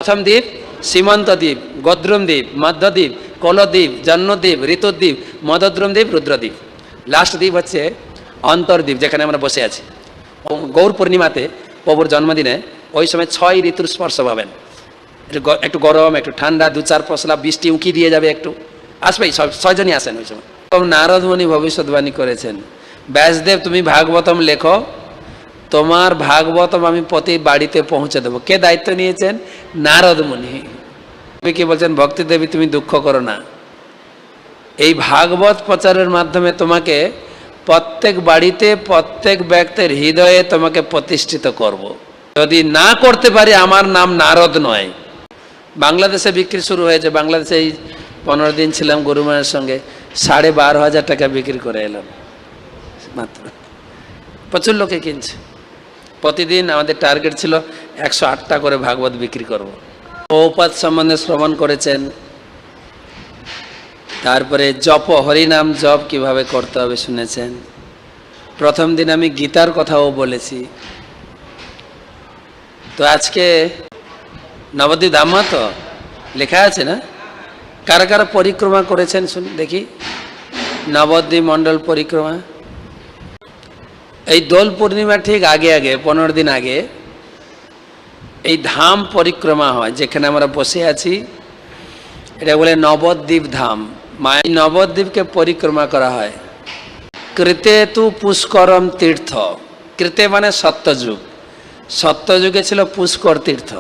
প্রথম দ্বীপ সীমন্ত দ্বীপ, গদ্রুম দ্বীপ, মধ্যদ্বীপ, কলদ্বীপ, জন্মদ্বীপ, ঋতুদ্বীপ, মদদ্রুম দ্বীপ, রুদ্রদ্বীপ। লাস্ট দ্বীপ হচ্ছে অন্তর্দ্বীপ, যেখানে আমরা বসে আছি। গৌর পূর্ণিমাতে প্রভুর জন্মদিনে ওই সময় 6 ঋতুর স্পর্শ পাবেন। একটু গরম, একটু ঠান্ডা, 2-4 পশলা বৃষ্টি উঁকি দিয়ে যাবে, একটু আসবেই। 6 জনই আসেন ওই সময়। নারদ মুনি ভবিষ্যৎবাণী করেছেন, ব্যাসদেব তুমি ভাগবতম লেখো, তোমার ভাগবতম আমি প্রতি বাড়িতে পৌঁছে দেবো। কে দায়িত্ব নিয়েছেন? নারদ মুনি। কি বলছেন? ভক্তি দেবী তুমি দুঃখ করো না, এই ভাগবত প্রচারের মাধ্যমে তোমাকে প্রত্যেক বাড়িতে, প্রত্যেক ব্যক্তির হৃদয়ে তোমাকে প্রতিষ্ঠিত করব। যদি না করতে পারি আমার নাম নারদ নয়। বাংলাদেশে বিক্রি শুরু হয়েছে। বাংলাদেশে এই 15 দিন ছিলাম গুরুমায়ের সঙ্গে, 12,500 টাকা বিক্রি করে এলাম মাত্র। প্রচুর লোকে কিনছে। প্রতিদিন আমাদের টার্গেট ছিল 108টা করে ভাগবত বিক্রি করব। প্রভুপাদ সম্বন্ধে শ্রবণ করেছেন, তারপরে জপ, হরিনাম জপ কিভাবে করতে হবে শুনেছেন। প্রথম দিন আমি গীতার কথাও বলেছি। তো আজকে নবদ্বীপ ধাম তো লেখা আছে না? কারা কারা পরিক্রমা করেছেন শুন দেখি। নবদ্বীপ মণ্ডল পরিক্রমা এই দোল পূর্ণিমা ঠিক আগে 15 দিন আগে এই ধাম পরিক্রমা হয়, যেখানে আমরা বসে আছি। এটা বলে নবদ্বীপ ধাম। মাই নবদ্বীপকে পরিক্রমা করা হয়। কৃতে তু পুষ্করম তীর্থ। কৃতে মানে সত্যযুগ। সত্যযুগে ছিল পুষ্কর তীর্থ,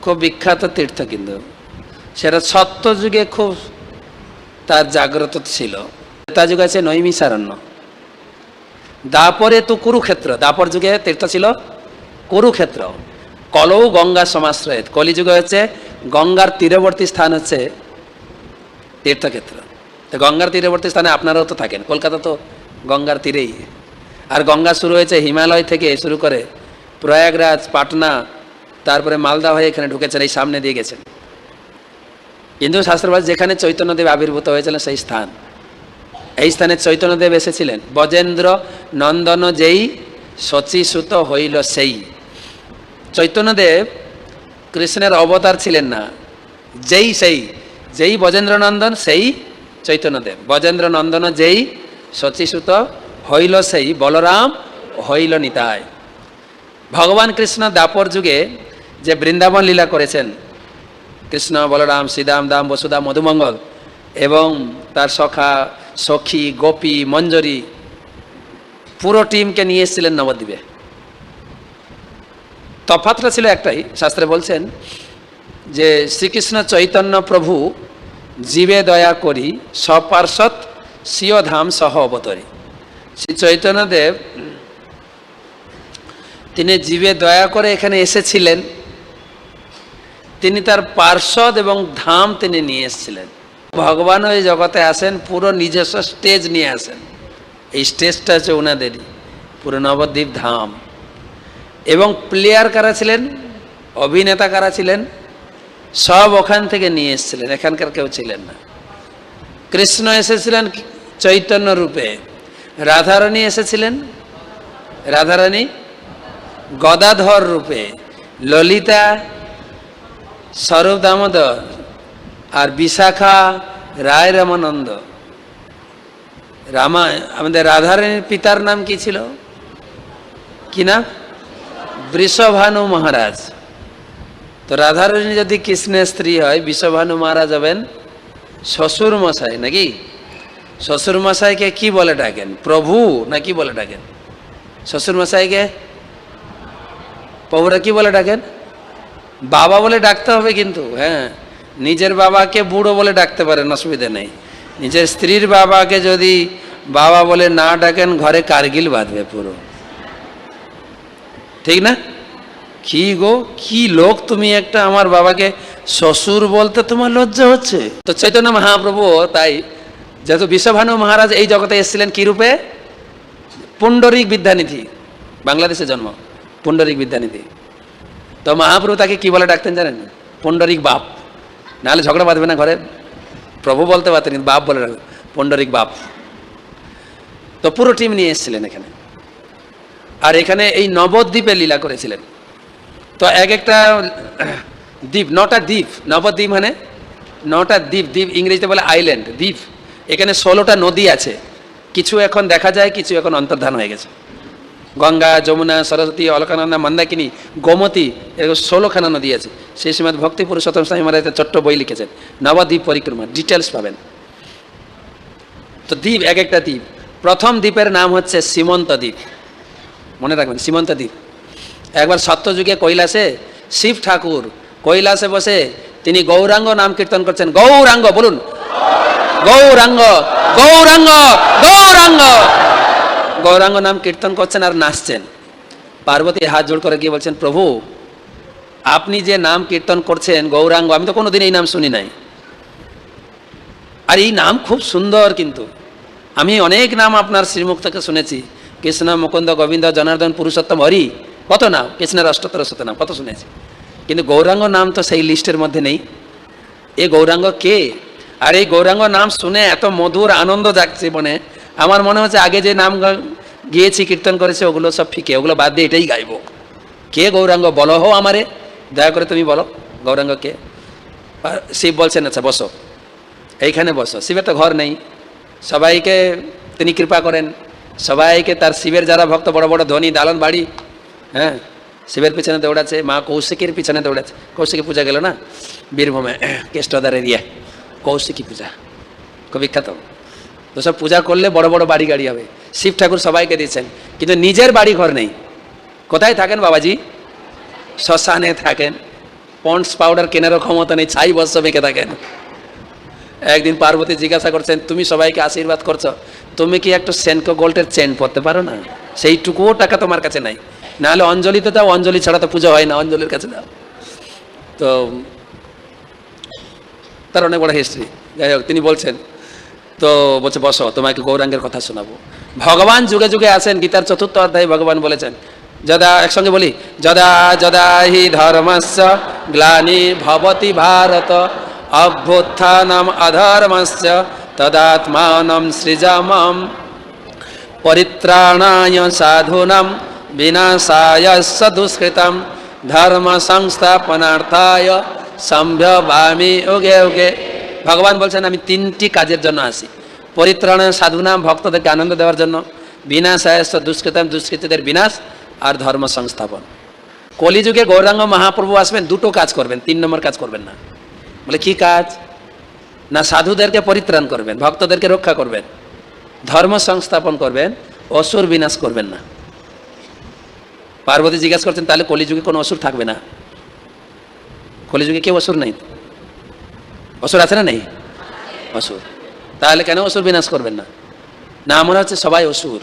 খুব বিখ্যাত তীর্থ, কিন্তু সেটা সত্যযুগে খুব তার জাগ্রত ছিল। ত্রেতা যুগে আছে নৈমিষারণ্য। দাপরে তো কুরুক্ষেত্র। দাপর যুগে তীর্থ ছিল কুরুক্ষেত্র। কলৌ গঙ্গা সমাশ্রয়িত। কলিযুগে হচ্ছে গঙ্গার তীরবর্তী স্থান হচ্ছে তীর্থক্ষেত্র। তো গঙ্গার তীরবর্তী স্থানে আপনারাও তো থাকেন, কলকাতা তো গঙ্গার তীরেই। আর গঙ্গা শুরু হয়েছে হিমালয় থেকে শুরু করে প্রয়াগরাজ, পাটনা, তারপরে মালদা হয়ে এখানে ঢুকেছেন, এই সামনে দিয়ে গেছেন। কিন্তু শাস্ত্রবাদ যেখানে চৈতন্যদেব আবির্ভূত হয়েছিলেন সেই স্থান, এই স্থানে চৈতন্যদেব এসেছিলেন। বজেন্দ্র নন্দন যেই শচীসুত হইল সেই। চৈতন্যদেব কৃষ্ণের অবতার ছিলেন না, যেই বজেন্দ্র নন্দন সেই চৈতন্যদেব। বজেন্দ্র নন্দন যেই শচীসুত হইল সেই, বলরাম হইল নিতাই। ভগবান কৃষ্ণ দাপর যুগে যে বৃন্দাবন লীলা করেছেন, কৃষ্ণ, বলরাম, শ্রীদাম, দাম, বসুদা, মধুমঙ্গল এবং তার সখা, সখী, গোপী, মঞ্জরি, পুরো টিমকে নিয়ে এসেছিলেন নবদ্বীপে। তফাৎটা ছিল একটাই। শাস্ত্রে বলছেন যে শ্রীকৃষ্ণ চৈতন্য প্রভু জীবে দয়া করি, সপার্শ্বত স্বীয় ধাম সহ অবতরী। শ্রী চৈতন্যদেব তিনি জীবে দয়া করে এখানে এসেছিলেন। তিনি তার পার্শ্বদ এবং ধাম তিনি নিয়ে এসেছিলেন। ভগবান ওই জগতে আসেন, পুরো নিজস্ব স্টেজ নিয়ে আসেন। এই স্টেজটা হচ্ছে ওনাদেরই, পুরো নবদ্বীপ ধাম। এবং প্লেয়ার কারা ছিলেন, অভিনেতা কারা ছিলেন, সব ওখান থেকে নিয়ে এসেছিলেন, এখানকার কেউ ছিলেন না। কৃষ্ণ এসেছিলেন চৈতন্য রূপে, রাধারানী এসেছিলেন, রাধারানী গদাধর রূপে, ললিতা স্বরূপ দামোদর, আর বিশাখা রায় রামানন্দ। আমাদের রাধারানীর পিতার নাম কি ছিল, কি নাম? বৃষভানু মহারাজ। তো রাধারানী যদি কৃষ্ণের স্ত্রী হয়, বৃষভানু মহারাজ হবেন শ্বশুর মশাই, নাকি? শ্বশুর মশাইকে কি বলে ডাকেন? প্রভু না কি বলে ডাকেন? শ্বশুর মশাইকে প্রভুরা কি বলে ডাকেন? বাবা বলে ডাকতে হবে কিন্তু। হ্যাঁ, নিজের বাবাকে বুড়ো বলে ডাকতে পারেন, অসুবিধা নেই। নিজের স্ত্রীর বাবাকে যদি বাবা বলে না ডাকেন, ঘরে কারগিল বাঁধবে পুরো, ঠিক না? কি গো, কি লোক তুমি একটা, আমার বাবাকে শ্বশুর বলতে তোমার লজ্জা হচ্ছে? তো চৈতন্য মহাপ্রভু তাই, যেহেতু বিশ্বভানু মহারাজ এই জগতে এসেছিলেন কি রূপে? পুণ্ডরিক বিদ্যানিধি। বাংলাদেশে জন্ম, পুণ্ডরিক বিদ্যানিধি। তো মহাপ্রভু তাকে কি বলে ডাকতেন জানেন? পুণ্ডরিক বাপ। নাহলে ঝগড়া বাঁধবে না ঘরে। প্রভু বলতে পারতেন, বাপ বলে ডাকতেন, পুণ্ডরিক বাপ। তো পুরো টিম নিয়ে এসেছিলেন এখানে। আর এখানে এই নবদ্বীপে লীলা করেছিলেন। তো এক একটা দ্বীপ, নটা দ্বীপ। নবদ্বীপ মানে নটা দ্বীপ। দ্বীপ ইংরেজিতে বলে আইল্যান্ড, দ্বীপ। এখানে 16টা নদী আছে। কিছু এখন দেখা যায়, কিছু এখন অন্তর্ধান হয়ে গেছে। গঙ্গা, যমুনা, সরস্বতী, অলকানন্দা, মন্দাকিনী, গোমতী, এরকম 16খানা নদী আছে। সেই সময় ভক্তি পুরুষোত্তম স্বামী মহারাজ একটা ছোট্ট বই লিখেছেন, নবদ্বীপ পরিক্রমা, ডিটেলস পাবেন। তো দ্বীপ, এক একটা দ্বীপ। প্রথম দ্বীপের নাম হচ্ছে সীমন্ত দ্বীপ, মনে রাখবেন, সীমন্ত দ্বীপ। একবার সত্যযুগে কৈলাসে শিব ঠাকুর কৈলাসে বসে তিনি গৌরাঙ্গ নাম কীর্তন করছেন। গৌরাঙ্গ বলুন, গৌরাঙ্গ, গৌরাঙ্গ, গৌরাঙ্গ, গৌরাঙ্গ নাম কীর্তন করছেন আর নাচছেন। পার্বতী হাত জোড় করে গিয়ে বলছেন, প্রভু আপনি যে নাম কীর্তন করছেন গৌরাঙ্গ, আমি তো কোনোদিন এই নাম শুনি নাই, আর এই নাম খুব সুন্দর, কিন্তু আমি অনেক নাম আপনার শ্রীমুখ থেকে শুনেছি, কৃষ্ণ, মুকুন্দ, গোবিন্দ, জনার্দন, পুরুষোত্তম, হরি, কত নাম, কৃষ্ণের অষ্টোত্তর শত নাম কত শুনেছি, কিন্তু গৌরাঙ্গ নাম তো সেই লিস্টের মধ্যে নেই। এই গৌরাঙ্গ কে? আর এই গৌরাঙ্গ নাম শুনে এত মধুর আনন্দ জাগছে মনে, আমার মনে হচ্ছে আগে যে নাম গিয়েছি, কীর্তন করেছে, ওগুলো সব ফিকে, ওগুলো বাদ দিয়ে এটাই গাইব। কে গৌরাঙ্গ বলো হো আমারে, দয়া করে তুমি বলো গৌরাঙ্গ কে। শিব বলছেন, আচ্ছা বসো, এইখানে বসো। শিবের তো ঘর নেই, সবাইকে তিনি কৃপা করেন, সবাইকে তার শিবের যারা ভক্ত, বড় বড় ধনী, দালান বাড়ি, হ্যাঁ, শিবের পিছনে দৌড়াচ্ছে। মা কৌশিকের পিছনে দৌড়াচ্ছে। কৌশিকী পূজা গেল না বীরভূমে, কেষ্টদার এরিয়া, কৌশিকী পূজা খুব বিখ্যাত। তো সব পূজা করলে বড় বড় বাড়ি গাড়ি হবে। শিব ঠাকুর সবাইকে দিচ্ছেন, কিন্তু নিজের বাড়ি ঘর নেই। কোথায় থাকেন বাবাজি? শ্মশানে থাকেন। পন্ডস পাউডার কেনারও ক্ষমতা নেই, ছাই বর্ষ মেখে থাকেন। একদিন পার্বতী জিজ্ঞাসা করছেন, তুমি সবাইকে আশীর্বাদ করছো, তুমি কি একটু সেনকো গোল্ডের চেন পরতে পারো না? সেইটুকুও টাকা তোমার কাছে নাই, নাহলে অঞ্জলিতে দাও, অঞ্জলি ছাড়া তো পুজো হয় না, অঞ্জলির কাছে দাও। তো তার অনেক বড় হিস্ট্রি। যাই হোক, তিনি বলছেন, তো বলছে বসো, তোমাকে গৌরাঙ্গের কথা শোনাবো। ভগবান যুগে যুগে আসেন। গীতার 4th অধ্যায়ে ভগবান বলেছেন, যদা, একসঙ্গে বলি, যদা যদা হি ধর্মস্য গ্লানি ভবতি ভারত অভ্যুত্থানম অধর্মস্য তদাত্মানম সৃজামম পরিত্রাণায় সাধুনাম বিনাশায় দুষ্কৃতম ধর্ম সংস্থাপনার্থায় সম্ভবামি ওগে ওগে। ভগবান বলছেন, আমি 3টি কাজের জন্য আসি। পরিত্রাণায় সাধুনাম, ভক্তদেরকে আনন্দ দেওয়ার জন্য, বিনাশায় দুষ্কৃতম, দুষ্কৃতীদের বিনাশ, আর ধর্ম সংস্থাপন। কলিযুগে গৌরাঙ্গ মহাপ্রভু আসবেন, 2টো কাজ করবেন, 3 নম্বর কাজ করবেন না। বলে কি কাজ? না সাধুদেরকে পরিত্রাণ করবেন, ভক্তদেরকে রক্ষা করবেন, ধর্ম সংস্থাপন করবেন, অসুর বিনাশ করবেন না। পার্বতী জিজ্ঞাসা করছেন, তাহলে কলিযুগে কোনো অসুর থাকবে না? কলিযুগে কেউ অসুর নেই? অসুর আছে না নেই? অসুর, তাহলে কেন অসুর বিনাশ করবেন না? না, মনে হচ্ছে সবাই অসুর।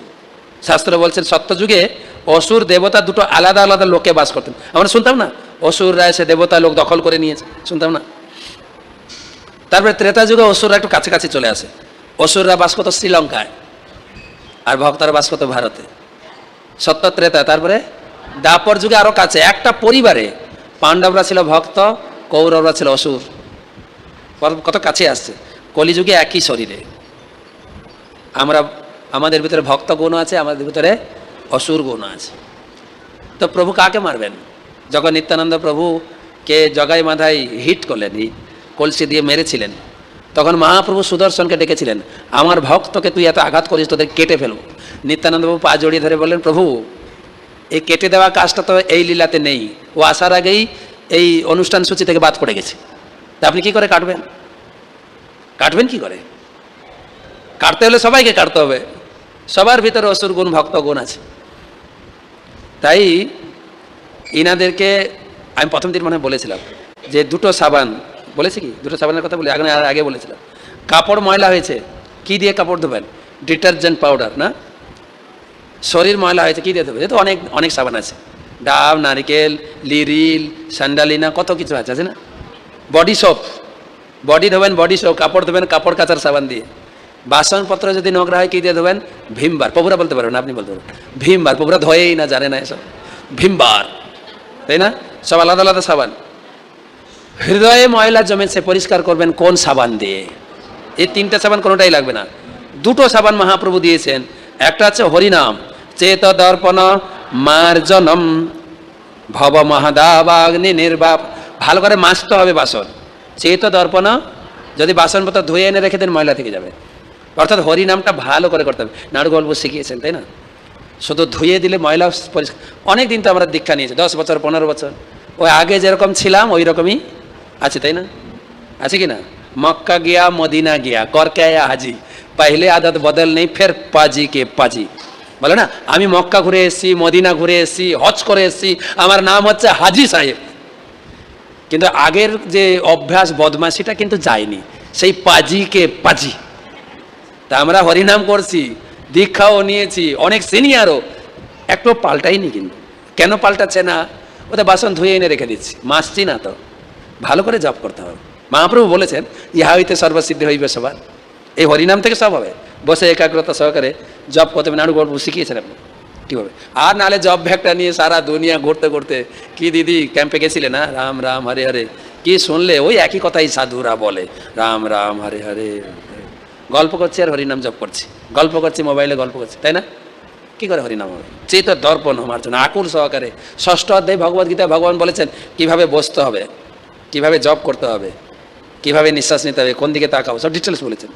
শাস্ত্র বলছেন সত্যযুগে অসুর দেবতা 2টো আলাদা আলাদা লোকে বাস করতেন। আমরা শুনতাম না, অসুররা এসে দেবতা লোক দখল করে নিয়েছে, শুনতাম না? তারপরে ত্রেতা যুগে অসুররা একটু কাছাকাছি চলে আসে। অসুররা বাস করতো শ্রীলঙ্কায়, আর ভক্তরা বাস করতো ভারতে। সত্য ত্রেতা। তারপরে দ্বাপর যুগে আরো কাছে, একটা পরিবারে পাণ্ডবরা ছিল ভক্ত, কৌরবরা ছিল অসুর, কত কাছে আসছে। কলিযুগে একই শরীরে আমরা, আমাদের ভিতরে ভক্ত গুণ আছে, আমাদের ভিতরে অসুর গুণ আছে। তো প্রভু কাকে মারবেন? যখন নিত্যানন্দ প্রভুকে জগাই মাথায় হিট করলেন, কলসি দিয়ে মেরেছিলেন, তখন মহাপ্রভু সুদর্শনকে ডেকেছিলেন, আমার ভক্তকে তুই এত আঘাত করিস, তোদের কেটে ফেলব। নিত্যানন্দ প্রভু পা জড়িয়ে ধরে বললেন, প্রভু এই কেটে দেওয়া কাজটা তো এই লীলাতে নেই, ও আসার আগেই এই অনুষ্ঠান সূচি থেকে বাদ পড়ে গেছে, তা আপনি কি করে কাটবেন? কাটবেন কি করে? কাটতে হলে সবাইকে কাটতে হবে, সবার ভিতরে অসুর গুণ, ভক্ত গুণ আছে। তাই ইনাদেরকে আমি প্রথম দিন মনে বলেছিলাম যে 2টো সাবান, বলেছি কি 2টো সাবানের কথা বলি, আগে বলেছিলাম। কাপড় ময়লা হয়েছে, কি দিয়ে কাপড় ধোবেন? ডিটারজেন্ট পাউডার না? শরীর ময়লা হয়েছে, কি দিয়ে ধোবেন? যেহেতু অনেক অনেক সাবান আছে, ডাব, নারিকেল, লিরিল, স্যান্ডালিনা, কত কিছু আছে না? বডি সোপ, বডি ধোবেন বডি সোপ, কাপড় ধোবেন কাপড় কাচার সাবান দিয়ে। বাসনপত্র যদি নোংরা হয় কি দিয়ে ধোবেন? ভীমবার। প্রভুরা বলতে পারবেন, আপনি বলতে পারবেন ভীমবার। প্রভুরা ধোয়েই না, জানে না এসব, ভীমবার, তাই না? সব আলাদা আলাদা সাবান। হৃদয়ে ময়লা জমেছে, পরিষ্কার করবেন কোন সাবান দিয়ে? এই 3টে সাবান কোনোটাই লাগবে না। 2টো সাবান মহাপ্রভু দিয়েছেন। একটা হচ্ছে হরিনাম, চেত দর্পণ মার্জনম ভব মহাদাবাগ্নি নির্বাপ ভালো করে মাজতে হবে বাসন। সেই তো দর্পণ, যদি বাসনপত্র ধুয়ে এনে রেখে দেন ময়লা থেকে যাবে। অর্থাৎ হরিনামটা ভালো করে করতে হবে। নাড়ু গল্প শিখিয়েছেন, তাই না? শুধু ধুয়ে দিলে ময়লা পরিষ্কার। অনেক দিন তো আমরা দীক্ষা নিয়েছি, 10 বছর 15 বছর, ওই আগে যেরকম ছিলাম ওই রকমই আছে, তাই না? আছে কি না? মক্কা গিয়া মদিনা গিয়া কর কে আয়া হাজি, পহলে আদত বদল নেই ফের পাজি কে পাজি। বলে না, আমি মক্কা ঘুরে এসেছি, মদিনা ঘুরে এসেছি, হজ করে এসেছি, আমার নাম হচ্ছে হাজি সাহেব। কিন্তু আগের যে অভ্যাস বদমাশিটা কিন্তু যায়নি, সেই পাজি কে পাজি। তা আমরা হরিনাম করছি, দীক্ষাও নিয়েছি, অনেক সিনিয়রও, একটু পাল্টাইনি। কিন্তু কেন পাল্টাচ্ছে না? ওদের বাসন ধুয়ে এনে রেখে দিচ্ছি, মাজছি না তো। ভালো করে জপ করতে হবে। মহাপ্রভু বলেছেন, ইহা হইতে সর্বসিদ্ধি হইবে সবার। এই হরিনাম থেকে সব হবে। বসে একাগ্রতা সহকারে জপ করতে হবে। নাড়ু গল্প শিখিয়েছেন আপনি কীভাবে। আর নাহলে জব ব্যাগটা নিয়ে সারা দুনিয়া ঘুরতে ঘুরতে, কি দিদি ক্যাম্পে গেছিলে না, রাম রাম হরে হরে, কি শুনলে ওই একই কথাই সাধুরা বলে, রাম রাম হরে হরে। গল্প করছি আর হরিনাম জপ করছি, গল্প করছি মোবাইলে, গল্প করছি, তাই না? কি করে হরিনাম হবে? চেত দর্পণ হওয়ার জন্য আকুল সহকারে। 6ষ্ঠ অধ্যায় ভগবদ্গীতায় ভগবান বলেছেন কিভাবে বসতে হবে, কিভাবে জপ করতে হবে, কিভাবে নিঃশ্বাস নিতে হবে, কোন দিকে তাকাও, সব ডিটেলস বলেছেন।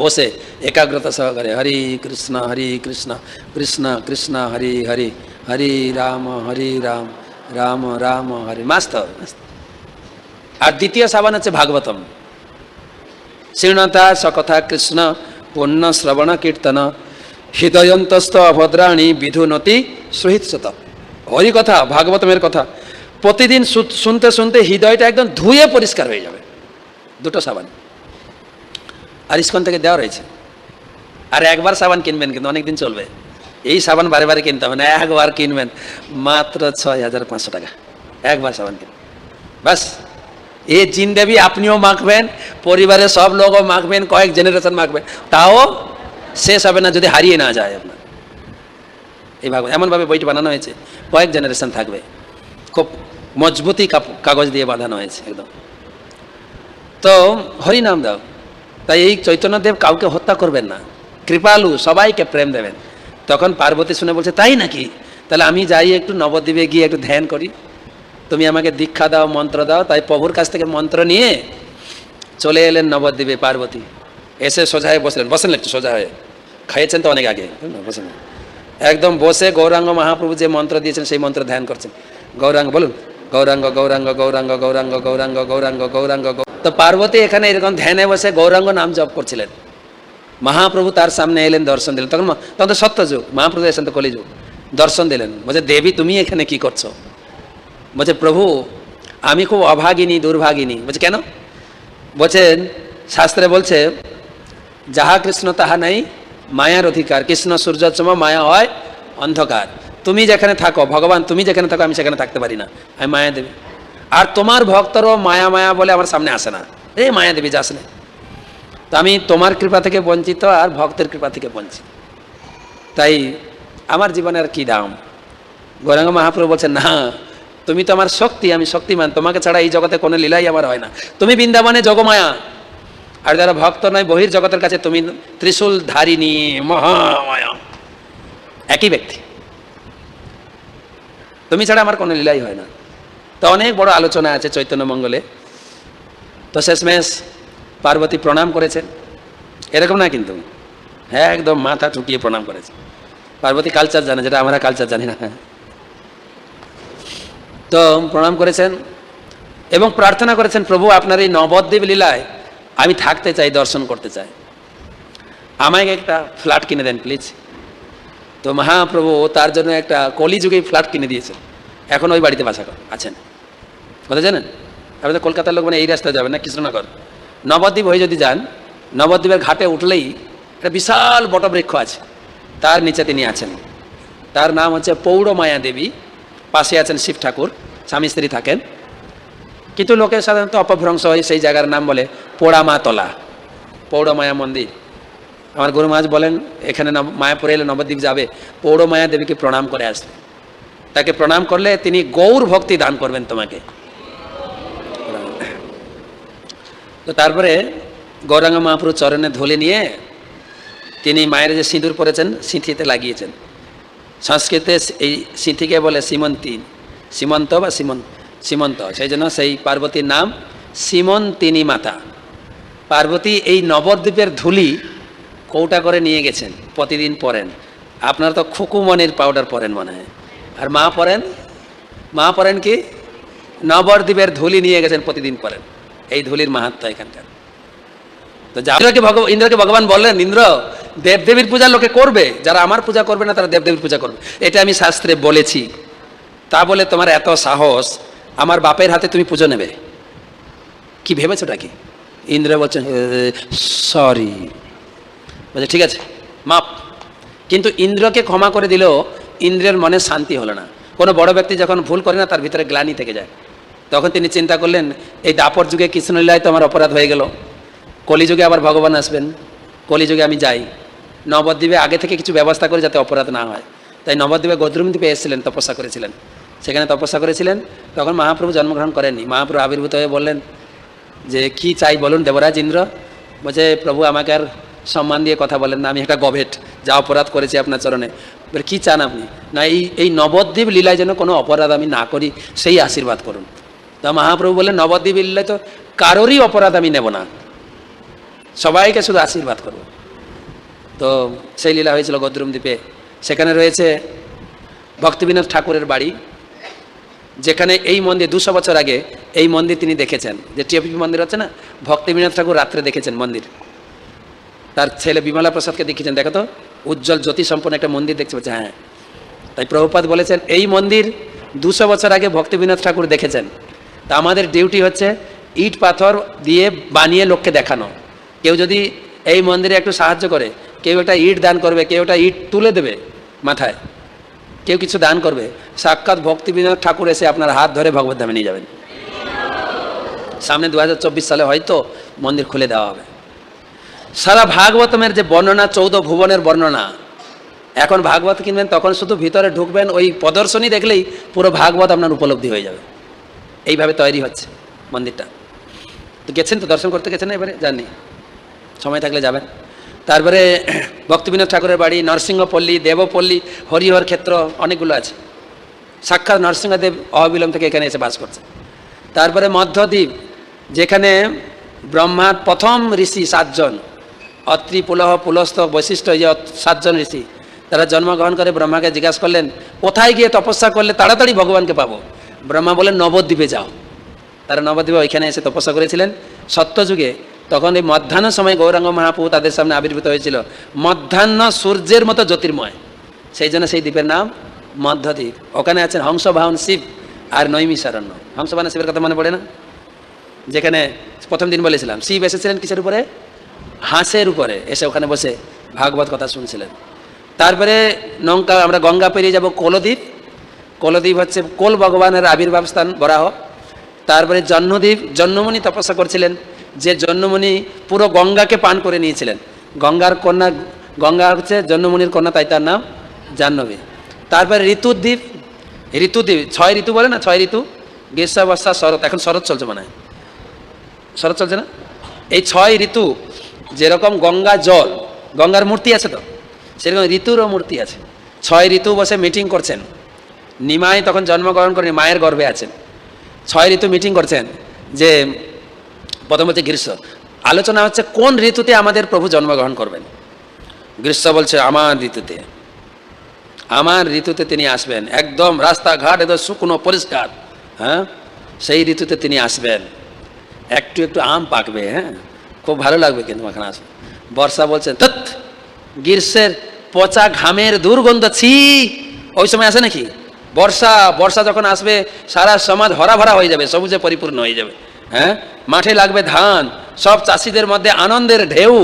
বসে একাগ্রতা সহকারে হরি কৃষ্ণ কৃষ্ণ কৃষ্ণ হরি হরি, হরি রাম রাম রাম হরি। মাস্ত হবে। আর দ্বিতীয় সাবান হচ্ছে ভাগবতম। শৃণতা সকথা কৃষ্ণ পুণ্য শ্রবণ কীর্তন, হৃদয়ন্তস্থ অভদ্রাণী বিধুনতি সুহিত। হরিকথা, ভাগবতমের কথা প্রতিদিন শুনতে শুনতে হৃদয়টা একদম ধুয়ে পরিষ্কার হয়ে যাবে। 2টো সাবান আর ইস্কন থেকে দেওয়া রয়েছে। আর একবার সাবান কিনবেন, কিন্তু অনেকদিন চলবে। এই সাবান বারে বারে কিনতে হবে না, একবার কিনবেন, মাত্র 6500 টাকা একবার সাবান কিনবেন। বাস, এ জিন্দেগি আপনিও মাখবেন, পরিবারের সব লোকও মাখবেন, কয়েক জেনারেশন মাখবেন, তাও শেষ হবে না যদি হারিয়ে না যায় আপনার। এই ভাগ এমনভাবে বইটি বানানো হয়েছে, কয়েক জেনারেশন থাকবে। খুব মজবুতি কাগজ দিয়ে বাঁধানো হয়েছে একদম। তো হরিনাম দাও। তাই এই চৈতন্যদেব কাউকে হত্যা করবেন না, কৃপালু, সবাইকে প্রেম দেবেন। তখন পার্বতী শুনে বলছে, তাই নাকি? তাহলে আমি যাই একটু নবদ্বীপে গিয়ে একটু ধ্যান করি, তুমি আমাকে দীক্ষা দাও, মন্ত্র দাও। তাই প্রভুর কাছ থেকে মন্ত্র নিয়ে চলে এলেন নবদ্বীপে পার্বতী। এসে সোজা হয়ে বসলেন একটু সোজা হয়ে, খাইয়েছেন তো অনেক আগে, বসেন একদম। বসে গৌরাঙ্গ মহাপ্রভু যে মন্ত্র দিয়েছেন সেই মন্ত্র ধ্যান করছেন। গৌরাঙ্গ বলুন, গৌরাঙ্গ গৌরাঙ্গ গৌরাঙ্গ গৌরাঙ্গ গৌরাঙ্গ গৌরাঙ্গ গৌরাঙ্গ। তো পার্বতী এখানে এরকম ধ্যানে বসে গৌরাঙ্গ নাম জপ করছিলেন। মহাপ্রভু তার সামনে এলেন, দর্শন দিলেন। তখন তো সত্যযুগ, মহাপ্রভু এসেন তো কলিযুগ। দর্শন দিলেন, বলছে, দেবী তুমি এখানে কি করছো? বলছে, প্রভু আমি খুব অভাগিনী, দুর্ভাগিনী। বলছে, কেন? বলছেন, শাস্ত্রে বলছে, যাহা কৃষ্ণ তাহা নাই মায়ার অধিকার, কৃষ্ণ সূর্যের সময় মায়া হয় অন্ধকার। তুমি যেখানে থাকো ভগবান, তুমি যেখানে থাকো আমি সেখানে থাকতে পারি না, আমি মায়া দেবী। আর তোমার ভক্তরও মায়া মায়া বলে আমার সামনে আসে না, এই মায়া দেবী যাস না। তো আমি তোমার কৃপা থেকে বঞ্চিত আর ভক্তের কৃপা থেকে বঞ্চিত, তাই আমার জীবনের কি দাম? গৌরাঙ্গ মহাপ্রভু বলছেন, না তুমি তো আমার শক্তি, আমি শক্তিমান, তোমাকে ছাড়া এই জগতে কোনো লীলাই আমার হয় না। তুমি বৃন্দাবনে যোগমায়া, আর যারা ভক্ত নয় বহির জগতের কাছে তুমি ত্রিশূল ধারিণী মহামায়া। একই ব্যক্তি, তুমি ছাড়া আমার কোনো লীলাই হয় না। তো অনেক বড় আলোচনা আছে চৈতন্য মঙ্গলে। তো শেষমেশ পার্বতী প্রণাম করেছেন, এরকম না কিন্তু, হ্যাঁ একদম মাথা ঠুকিয়ে প্রণাম করেছে। পার্বতী কালচার জানে, যেটা আমরা কালচার জানি না। তো প্রণাম করেছেন এবং প্রার্থনা করেছেন, প্রভু আপনার এই নবদ্বীপ লীলায় আমি থাকতে চাই, দর্শন করতে চাই, আমাকে একটা ফ্ল্যাট কিনে দেন প্লিজ। তো মহাপ্রভু তার জন্য একটা কলিযুগে ফ্ল্যাট কিনে দিয়েছেন। এখন ওই বাড়িতে বাসা আছেন। কোথায় জানেন? আপনি তো কলকাতার লোক, মানে এই রাস্তায় যাবেন না, কৃষ্ণনগর নবদ্বীপ হয়ে যদি যান, নবদ্বীপের ঘাটে উঠলেই একটা বিশাল বটবৃক্ষ আছে, তার নিচে তিনি আছেন। তার নাম হচ্ছে পৌড়মায়া দেবী। পাশে আছেন শিব ঠাকুর, স্বামী স্ত্রী থাকেন। কিন্তু লোকে সাধারণত অপভ্রংশ হয় সেই জায়গার নাম বলে পোড়ামাতলা, পৌড়মায়া মন্দির। আমার গুরু মহারাজ বলেন, এখানে মায়াপুরে এলে নবদ্বীপ যাবে, পৌড়মায়া দেবীকে প্রণাম করে আসবে। তাকে প্রণাম করলে তিনি গৌর ভক্তি দান করবেন তোমাকে। তো তারপরে গৌরাঙ্গ মহাপ্রভু চরণে ধুলে নিয়ে তিনি মায়ের যে সিঁদুর পরেছেন সিঁথিতে লাগিয়েছেন। সংস্কৃতে এই সিঁথিকে বলে সীমন্তী, সীমন্ত বা সীমন্ত। সীমন্ত, সেই জন্য সেই পার্বতীর নাম সীমন্তিনী মাতা। পার্বতী এই নবদ্বীপের ধুলি কৌটা করে নিয়ে গেছেন, প্রতিদিন পরেন। আপনারা তো খুকুমনির পাউডার পরেন মনে হয়, আর মা পরেন কি নবদ্বীপের ধুলি নিয়ে গেছেন, প্রতিদিন পরেন। এই ধুলির মাহাত্ম্য এখানকার। তো ইন্দ্রকে ভগবান বললেন, ইন্দ্র দেবদেবীর পূজা লোকে করবে, যারা আমার পূজা করবে না তারা দেবদেবীর পূজা করবে, এটা আমি শাস্ত্রে বলেছি। তা বলে তোমার এত সাহস, আমার বাপের হাতে তুমি পুজো নেবে, কি ভেবেছোটা কি? ইন্দ্র বলছেন সরি, বলছে ঠিক আছে মাপ। কিন্তু ইন্দ্রকে ক্ষমা করে দিলেও ইন্দ্রের মনে শান্তি হলো না। কোনো বড় ব্যক্তি যখন ভুল করে না, তার ভিতরে গ্লানি থেকে যায়। তখন তিনি চিন্তা করলেন, এই দাপর যুগে কৃষ্ণলীলায় তো আমার অপরাধ হয়ে গেল, কলিযুগে আবার ভগবান আসবেন, কলিযুগে আমি যাই, নবদ্বীপে আগে থেকে কিছু ব্যবস্থা করে যাতে অপরাধ না হয়। তাই নবদ্বীপে গদ্রুমদ্বীপে এসেছিলেন, তপস্যা করেছিলেন, সেখানে তপস্যা করেছিলেন। তখন মহাপ্রভু জন্মগ্রহণ করেননি। মহাপ্রভু আবির্ভূত হয়ে বললেন যে কি চাই বলুন দেবরাজ ইন্দ্র। বলছে প্রভু আমাকে আর সম্মান দিয়ে কথা বলেন না, আমি একটা গভেট, যা অপরাধ করেছি আপনার চরণে। বলে কি চান আপনি? না এই নবদ্বীপ লীলায় যেন কোনো অপরাধ আমি না করি, সেই আশীর্বাদ করুন। তা মহাপ্রভু বললেন নবদ্বীপ লীলায় তো কারোরই অপরাধ আমি নেব না, সবাইকে শুধু আশীর্বাদ করব। তো সেই লীলা হয়েছিল গদ্রুম দ্বীপে। সেখানে রয়েছে ভক্তিবিনোদ ঠাকুরের বাড়ি, যেখানে এই মন্দির 200 বছর আগে এই মন্দির তিনি দেখেছেন। যে টিএপি মন্দির হচ্ছে না, ভক্তিবিনোদ ঠাকুর রাত্রে দেখেছেন মন্দির, তার ছেলে বিমলা প্রসাদকে দেখিয়েছেন, দেখো তো উজ্জ্বল জ্যোতি সম্পন্ন একটা মন্দির দেখতে পাচ্ছে। হ্যাঁ, তাই প্রভুপাদ বলেছেন এই মন্দির 200 বছর আগে ভক্তিবিনোদ ঠাকুর দেখেছেন। তা আমাদের ডিউটি হচ্ছে ইট পাথর দিয়ে বানিয়ে লোককে দেখানো। কেউ যদি এই মন্দিরে একটু সাহায্য করে, কেউ একটা ইট দান করবে, কেউ একটা ইট তুলে দেবে মাথায়, কেউ কিছু দান করবে, সাক্ষাৎ ভক্তিবিনোদ ঠাকুর এসে আপনার হাত ধরে ভগবত ধামে নিয়ে যাবেন। সামনে 2024 সালে হয়তো মন্দির খুলে দেওয়া হবে। সারা ভাগবতমের যে বর্ণনা, 14 ভুবনের বর্ণনা, এখন ভাগবত কিনবেন তখন শুধু ভিতরে ঢুকবেন, ওই প্রদর্শনী দেখলেই পুরো ভাগবত আপনার উপলব্ধি হয়ে যাবে। এইভাবে তৈরি হচ্ছে মন্দিরটা। তো গেছেন তো, দর্শন করতে গেছেন না? এবারে জাননি, সময় থাকলে যাবেন। তারপরে ভক্তিবিনোদ ঠাকুরের বাড়ি নরসিংহপল্লী, দেবপল্লী, হরিহর ক্ষেত্র, অনেকগুলো আছে। সাক্ষাৎ নরসিংহদেব অবিলম থেকে এখানে এসে বাস করছে। তারপরে মধ্যদ্বীপ, যেখানে ব্রহ্মার প্রথম ঋষি 7 জন, অত্রি, পুলহ, পুলস্ত, বৈশিষ্ট্য, এই যে 7 জন ঋষি, তারা জন্মগ্রহণ করে ব্রহ্মাকে জিজ্ঞাসা করলেন কোথায় গিয়ে তপস্যা করলে তাড়াতাড়ি ভগবানকে পাবো। ব্রহ্মা বলেন নবদ্বীপে যাও। তারা নবদ্বীপে ওইখানে এসে তপস্যা করেছিলেন সত্যযুগে। তখন এই মধ্যাহ্ন সময় গৌরাঙ্গ মহাপ্রভু তাদের সামনে আবির্ভূত হয়েছিল, মধ্যাহ্ন সূর্যের মতো জ্যোতির্ময়, সেই জন্য সেই দ্বীপের নাম মধ্যদ্বীপ। ওখানে আছেন হংসবাহন শিব আর নৈমিষারণ্য। হংসবাহন শিবের কথা মনে পড়ে না? যেখানে প্রথম দিন বলেছিলাম শিব এসেছিলেন কিসের উপরে? হাঁসের উপরে এসে ওখানে বসে ভাগবত কথা শুনছিলেন। তারপরে নৌকা আমরা গঙ্গা পেরিয়ে যাব কোলদ্বীপ। কোলদ্বীপ হচ্ছে কোল ভগবানের আবির্ভাব স্থান, বরাহ। তারপরে জহ্নদ্বীপ, জহ্নমণি তপস্যা করছিলেন, যে জহ্নমণি পুরো গঙ্গাকে পান করে নিয়েছিলেন। গঙ্গার কন্যা, গঙ্গা হচ্ছে জহ্নমণির কন্যা, তাই তার নাম জাহ্নবী। তারপরে ঋতুদ্বীপ, ঋতুদ্বীপ 6 ঋতু বলে না, 6 ঋতু, গ্রীষ্ম, বর্ষা, শরৎ। এখন শরৎ চলছে মনে হয়, শরৎ চলছে না? এই 6 ঋতু, যেরকম গঙ্গা জল, গঙ্গার মূর্তি আছে তো, সেরকম ঋতুরও মূর্তি আছে। 6 ঋতু বসে মিটিং করছেন। নিমাই তখন জন্মগ্রহণ করেন, মায়ের গর্ভে আছেন। 6 ঋতু মিটিং করছেন। যে প্রথম হচ্ছে গ্রীষ্ম, আলোচনা হচ্ছে কোন ঋতুতে আমাদের প্রভু জন্মগ্রহণ করবেন। গ্রীষ্ম বলছে আমার ঋতুতে, আমার ঋতুতে তিনি আসবেন, একদম রাস্তাঘাট একদম শুকনো পরিষ্কার, হ্যাঁ, সেই ঋতুতে তিনি আসবেন। একটু একটু আম পাকবে, হ্যাঁ, খুব ভালো লাগবে কিন্তু ওখানে আসবে। বর্ষা বলছেন তৎ, গ্রীষ্মের পচা ঘামের দুর্গন্ধ, ছি, ওই সময় আসে নাকি? বর্ষা যখন আসবে সারা সমাজ হরা ভরা হয়ে যাবে, সবুজে পরিপূর্ণ হয়ে যাবে, হ্যাঁ, মাঠে লাগবে ধান, সব চাষিদের মধ্যে আনন্দের ঢেউ।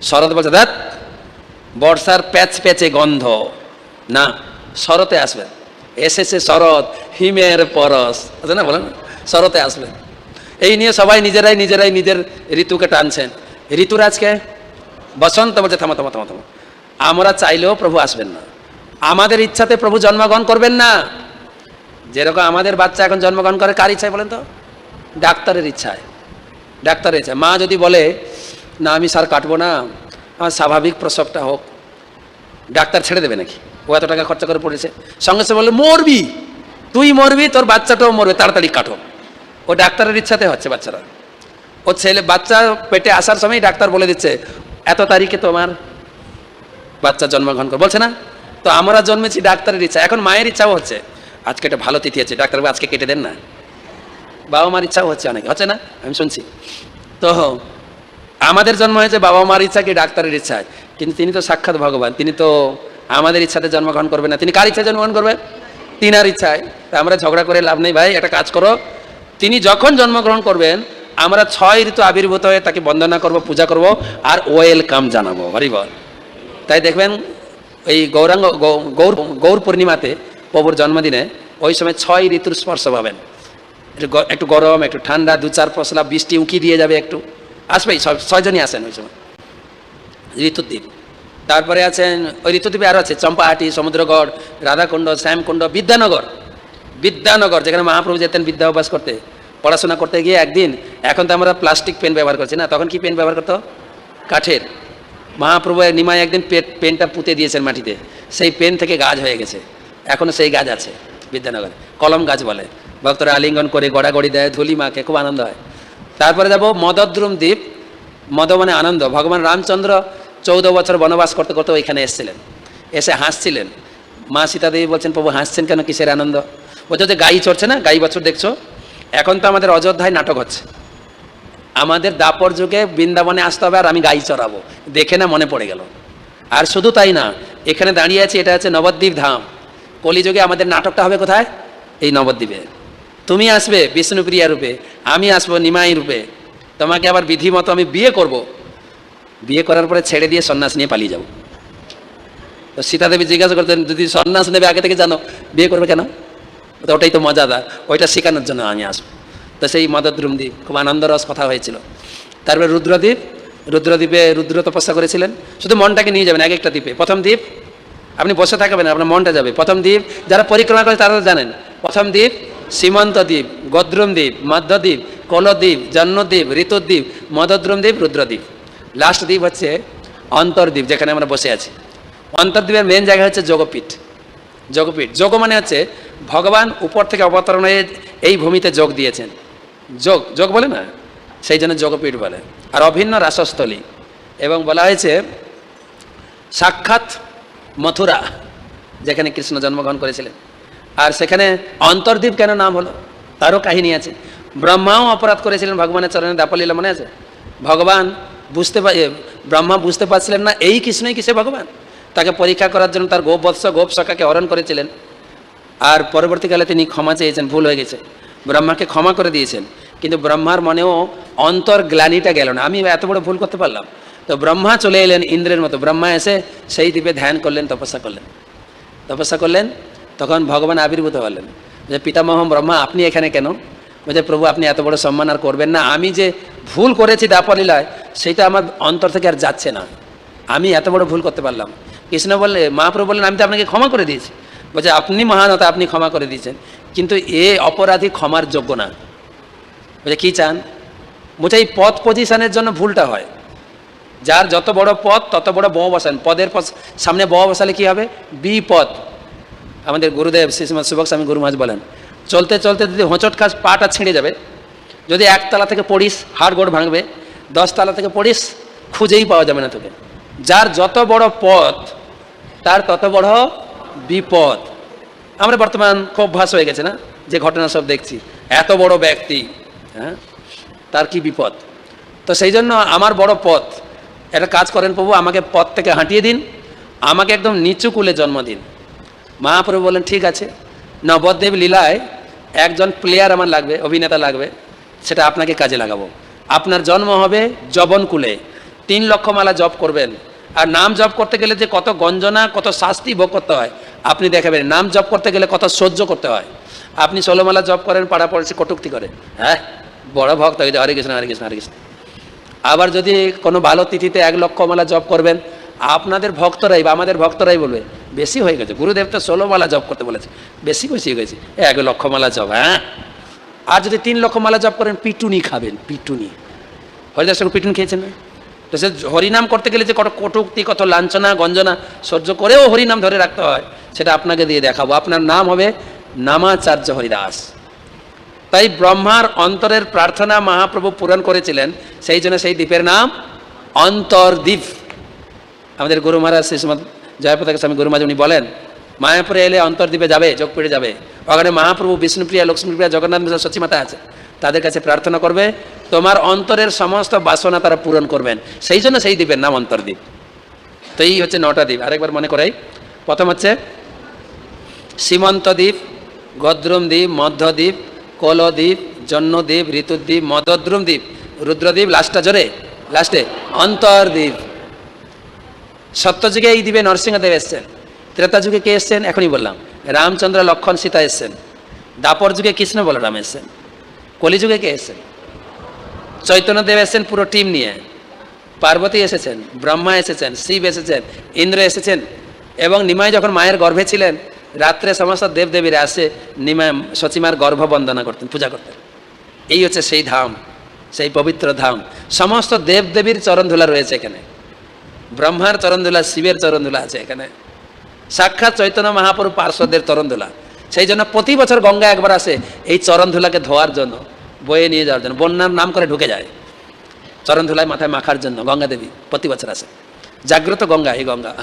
শরৎ বলছে ধ্যাৎ, বর্ষার প্যাচ প্যাচে গন্ধ, না, শরতে আসবেন। এসেছে শরৎ, হিমের পরশ আছে না, বলেন শরতে আসবেন। এই নিয়ে সবাই নিজেরাই নিজের ঋতুকে টানছেন। ঋতুরাজকে বসন্ত বলছে থামো থামো থামো থামো, আমরা চাইলেও প্রভু আসবেন না, আমাদের ইচ্ছাতে প্রভু জন্মগ্রহণ করবেন না। যেরকম আমাদের বাচ্চা এখন জন্মগ্রহণ করে কার ইচ্ছায় বলেন তো? ডাক্তারের ইচ্ছায়। ডাক্তারের ইচ্ছায়। মা যদি বলে না আমি সার কাটবো না, আমার স্বাভাবিক প্রসবটা হোক, ডাক্তার ছেড়ে দেবে নাকি? ও এত টাকা খরচা করে পড়েছে, সঙ্গে সঙ্গে বললে মরবি, তুই মরবি, তোর বাচ্চাটাও মরবে, তাড়াতাড়ি কাটো। ও ডাক্তারের ইচ্ছাতে হচ্ছে বাচ্চারা। ও ছেলে বাচ্চা পেটে আসার সময় ডাক্তার বলে দিচ্ছে এত তারিখে তোমার বাচ্চা জন্মগ্রহণ করে, বলছে না? তো আমরা জন্মেছি ডাক্তারের ইচ্ছা, এখন মায়ের ইচ্ছাও হচ্ছে আজকে একটা ভালো তিথি আছে, ডাক্তার আজকে কেটে দেন না। বাবা মার ইচ্ছাও হচ্ছে, অনেকে হচ্ছে না, আমি শুনছি। তো আমাদের জন্ম হয়েছে বাবা মার ইচ্ছা কি ডাক্তারের ইচ্ছায়, কিন্তু তিনি তো সাক্ষাৎ ভগবান, তিনি তো আমাদের ইচ্ছাতে জন্মগ্রহণ করবেন না। তিনি কার ইচ্ছায় জন্মগ্রহণ করবেন? তিনার ইচ্ছায়। তা আমরা ঝগড়া করে লাভ নেই ভাই, একটা কাজ করো, তিনি যখন জন্মগ্রহণ করবেন আমরা 6 ঋতু আবির্ভূত হয়ে তাকে বন্দনা করব, পূজা করব আর ওয়েলকাম জানাবো, হরি বল। তাই দেখবেন এই গৌর পূর্ণিমাতে প্রভুর জন্মদিনে ওই সময় 6 ঋতুর স্পর্শ পাবেন। একটু গরম, একটু ঠান্ডা, 2-4 পশলা বৃষ্টি উঁকি দিয়ে যাবে, একটু আসবেই, 6 জনই আসেন ওই সময়। ঋতুদ্বীপ, তারপরে আছেন ওই ঋতুদ্বীপে আরও আছে চম্পাহাটি, সমুদ্রগড়, রাধাকুণ্ড, শ্যামকুণ্ড, বিদ্যানগর যেখানে মহাপ্রভু যেতেন বিদ্যা অভ্যাস করতে, পড়াশোনা করতে গিয়ে একদিন, এখন তো আমরা প্লাস্টিক পেন ব্যবহার করছি না, তখন কি পেন ব্যবহার করতো? কাঠের। মহাপ্রভু নিমায় একদিন পেনটা পুঁতে দিয়েছেন মাটিতে, সেই পেন থেকে গাছ হয়ে গেছে, এখনও সেই গাছ আছে বিদ্যানগরে, কলম গাছ বলে। ভক্তরা আলিঙ্গন করে গড়াগড়ি দেয়, ধুলি মাকে, খুব আনন্দ হয়। তারপরে যাব মদদ্রুম দ্বীপ, মদ মানে আনন্দ। ভগবান রামচন্দ্র 14 বছর বনবাস করতে করতে ওইখানে এসেছিলেন, এসে হাসছিলেন। মা সীতা দেবী বলছেন প্রভু হাসছেন কেন, কিসের আনন্দ? বলছে যে গাই চড়ছে না, গাই বছর দেখছো, এখন তো আমাদের অযোধ্যায় নাটক হচ্ছে, আমাদের দাপর যুগে বৃন্দাবনে আসতে হবে আর আমি গাই চড়াবো, দেখে না মনে পড়ে গেল। আর শুধু তাই না, এখানে দাঁড়িয়ে আছে, এটা হচ্ছে নবদ্বীপ ধাম। কলিযুগে আমাদের নাটকটা হবে কোথায়? এই নবদ্বীপে। তুমি আসবে বিষ্ণুপ্রিয়া রূপে, আমি আসবো নিমাই রূপে, তোমাকে আবার বিধি মতো আমি বিয়ে করব, বিয়ে করার পরে ছেড়ে দিয়ে সন্ন্যাস নিয়ে পালিয়ে যাব। তো সীতা দেবী জিজ্ঞাসা করতেন যদি সন্ন্যাস নেবে আগে থেকে জানো, বিয়ে করবে কেন? তো ওটাই তো মজাদার, ওইটা শেখানোর জন্য আমি আসবো। তো সেই মদদ্রুম দ্বীপ, খুব আনন্দরস কথা হয়েছিল। তারপরে রুদ্রদ্বীপে রুদ্র তপস্যা করেছিলেন। শুধু মনটাকে নিয়ে যাবেন এক একটা দ্বীপে। প্রথম দ্বীপ আপনি বসে থাকবেন, আপনার মনটা যাবে। প্রথম দ্বীপ যারা পরিক্রমা করে তারা তো জানেন, প্রথম দ্বীপ সীমন্ত দ্বীপ, গদ্রুম দ্বীপ, মধ্যদ্বীপ, কলদ্বীপ, জন্মদ্বীপ, ঋতুদ্বীপ, মদদ্রুম দ্বীপ, রুদ্রদ্বীপ। লাস্ট দ্বীপ হচ্ছে অন্তর্দ্বীপ, যেখানে আমরা বসে আছি। অন্তর্দ্বীপের মেন জায়গা হচ্ছে যোগপীঠ। যোগ মানে হচ্ছে ভগবান উপর থেকে অবতরণ হয়ে এই ভূমিতে যোগ দিয়েছেন, যোগ বলে না, সেই জন্য যোগপীঠ বলে। আর অভিন্ন রাসস্থলী, এবং বলা হয়েছে সাক্ষাৎ মথুরা, যেখানে কৃষ্ণ জন্মগ্রহণ করেছিলেন। আর সেখানে অন্তর্দ্বীপ কেন নাম হলো তারও কাহিনী আছে। ব্রহ্মাও অপরাধ করেছিলেন ভগবানের চরণে, দাপলীলা মনে আছে? ভগবান ব্রহ্মা বুঝতে পারছিলেন না এই কৃষ্ণই কিসে ভগবান, তাকে পরীক্ষা করার জন্য তার গোপ সখাকে হরণ করেছিলেন। আর পরবর্তীকালে তিনি ক্ষমা চেয়েছেন, ভুল হয়ে গেছে, ব্রহ্মাকে ক্ষমা করে দিয়েছেন। কিন্তু ব্রহ্মার মনেও অন্তর্গ্লানিটা গেল না, আমি এত বড় ভুল করতে পারলাম। তো ব্রহ্মা চলে এলেন ইন্দ্রের মতো, ব্রহ্মা এসে সেই দ্বীপে ধ্যান করলেন, তপস্যা করলেন। তখন ভগবান আবির্ভূত হলেন, যে পিতামহ ব্রহ্মা আপনি এখানে কেন? বলছে প্রভু আপনি এত বড় সম্মান আর করবেন না, আমি যে ভুল করেছি দাপলীলায় সেটা আমার অন্তর থেকে আর যাচ্ছে না, আমি এত বড় ভুল করতে পারলাম। কৃষ্ণ বললে, মহাপ্রভু বললেন আমি তো আপনাকে ক্ষমা করে দিয়েছি। বলছে আপনি মহানতা, আপনি ক্ষমা করে দিয়েছেন, কিন্তু এ অপরাধী ক্ষমার যোগ্য না। বলছে কী চান? বলছে এই পদ পজিশনের জন্য ভুলটা হয়, যার যত বড় পদ তত বড় ব বসান, পদের সামনে ব বসালে কী হবে? বিপদ। আমাদের গুরুদেব শ্রীমৎ সুভক স্বামী গুরু মহারাজ বলেন, চলতে চলতে যদি হোঁচট খাস পাটা ছিঁড়ে যাবে, যদি 1 তলা থেকে পড়িস হাড় গোড় ভাঙবে, 10 তলা থেকে পড়িস খুঁজেই পাওয়া যাবে না তোকে। যার যত বড় পথ তার তত বড় বিপদ। আমরা বর্তমান খুব অভ্যাস হয়ে গেছে না, যে ঘটনা সব দেখছি, এত বড় ব্যক্তি, হ্যাঁ, তার কি বিপদ। তো সেই জন্য আমার বড় পথ, একটা কাজ করেন প্রভু, আমাকে পথ থেকে হাঁটিয়ে দিন, আমাকে একদম নিচু কুলে জন্ম দিন। মহাপ্রভু বলেন ঠিক আছে, নবদ্বীপ লীলায় একজন প্লেয়ার আমার লাগবে, অভিনেতা লাগবে, সেটা আপনাকে কাজে লাগাবো। আপনার জন্ম হবে যবনকুলে, 3 লক্ষ মালা জপ করবেন। আর নাম জপ করতে গেলে যে কত গঞ্জনা, কত শাস্তি ভোগ করতে হয় আপনি দেখাবেন। নাম জপ করতে গেলে কত সহ্য করতে হয়। আপনি 16 মালা জপ করেন, পাড়া পড়েছে কটুক্তি করে, হ্যাঁ বড় ভক্ত হয়ে যায়, হরে কৃষ্ণ হরে কৃষ্ণ হরে কৃষ্ণ। আবার যদি কোনো ভালো তিথিতে 1 লক্ষ মালা জপ করবেন, আপনাদের ভক্তরাই বা আমাদের ভক্তরাই বলবে বেশি হয়ে গেছে, গুরুদেব তো 16 মালা জপ করতে বলেছে, বেশি হয়ে গেছে, 1 লক্ষ মালা জপ। হ্যাঁ, আর যদি 3 লক্ষ মালা জপ করেন পিটুনি খাবেন, পিটুনি। হরিদাস ঠাকুর পিটুনি খেয়েছেন না? তো সে হরিনাম করতে গেলে যে কত কটুক্তি, কত লাঞ্ছনা গঞ্জনা সহ্য করেও হরিনাম ধরে রাখতে হয়, সেটা আপনাকে দিয়ে দেখাবো। আপনার নাম হবে নামাচার্য হরিদাস। তাই ব্রহ্মার অন্তরের প্রার্থনা মহাপ্রভু পূরণ করেছিলেন, সেই জন্য সেই দ্বীপের নাম অন্তর্দ্বীপ। আমাদের গুরু মহারাজ শ্রী শ্রীমৎ জয়প্রতাপ স্বামী গুরু মহারাজ উনি বলেন, মায়াপুরে এলে অন্তর্দ্বীপে যাবে, যোগপীঠে যাবে, ওখানে মহাপ্রভু বিষ্ণুপ্রিয়া, লক্ষ্মীপ্রিয়া, জগন্নাথ মিশ্র, সচিমাতা আছে, তাদের কাছে প্রার্থনা করবে, তোমার অন্তরের সমস্ত বাসনা তারা পূরণ করবেন। সেই জন্য সেই দ্বীপের নাম অন্তর্দ্বীপ। তো এই হচ্ছে 9টা দ্বীপ। আরেকবার মনে করাই, প্রথম হচ্ছে সীমন্তদ্বীপ, গদ্রুম দ্বীপ, মধ্যদ্বীপ, কলদ্বীপ, জন্মদ্বীপ, ঋতুদ্বীপ, মদদ্রুম দ্বীপ, রুদ্রদ্বীপ, লাস্টটা জোরে, লাস্টে অন্তর্দ্বীপ। সত্যযুগে এই দ্বীপে নরসিংহদেব এসছেন। ত্রেতা যুগে কে এসছেন? এখনই বললাম, রামচন্দ্র, লক্ষণ, সীতা এসছেন। দাপর যুগে কৃষ্ণ বলরাম এসছেন। কলিযুগে কে এসছেন? চৈতন্যদেব এসছেন পুরো টিম নিয়ে। পার্বতী এসেছেন, ব্রহ্মা এসেছেন, শিব এসেছেন, ইন্দ্র এসেছেন। এবং নিমাই যখন মায়ের গর্ভে ছিলেন, রাত্রে সমস্ত দেবদেবীরা আসে নিমাই সচিমার গর্ভ বন্দনা করতেন, পূজা করতেন। এই হচ্ছে সেই ধাম, সেই পবিত্র ধাম। সমস্ত দেবদেবীর চরণধুলা রয়েছে এখানে, ব্রহ্মার চরণধুলা, শিবের চরণধুলা আছে এখানে, সাক্ষাৎ চৈতন্য মহাপ্রভু পার্শ্বদের চরণধুলা। সেই জন্য প্রতি বছর গঙ্গা একবার আসে এই চরণধুলাকে ধোয়ার জন্য, বয়ে নিয়ে যাওয়ার জন্য, বন্যার নাম করে ঢুকে যায় চরণধুলায় মাথায় মাখার জন্য। গঙ্গা দেবী প্রতি বছর আসে, জাগ্রত গঙ্গা এই গঙ্গা।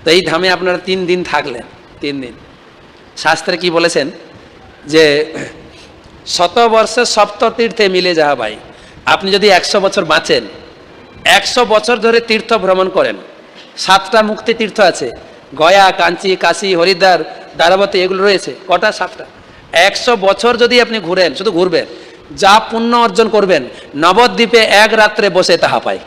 তো এই ধামে আপনারা 3 দিন থাকলেন। 3 দিন শাস্ত্রে কি বলেছেন যে 100 বর্ষে সপ্ত তীর্থে মিলে যাহা ভাই। আপনি যদি 100 বছর বাঁচেন, 100 বছর ধরে তীর্থ ভ্রমণ করেন, 7টা মুক্তি তীর্থ আছে, গয়া, কাঞ্চি, কাশী, হরিদ্বার, দ্বারাবতী, এগুলো রয়েছে। কটা? 7টা। 100 বছর যদি আপনি ঘুরেন, শুধু ঘুরবেন, যা পুণ্য অর্জন করবেন, নবদ্বীপে 1 রাত্রে বসে তাহা পায়।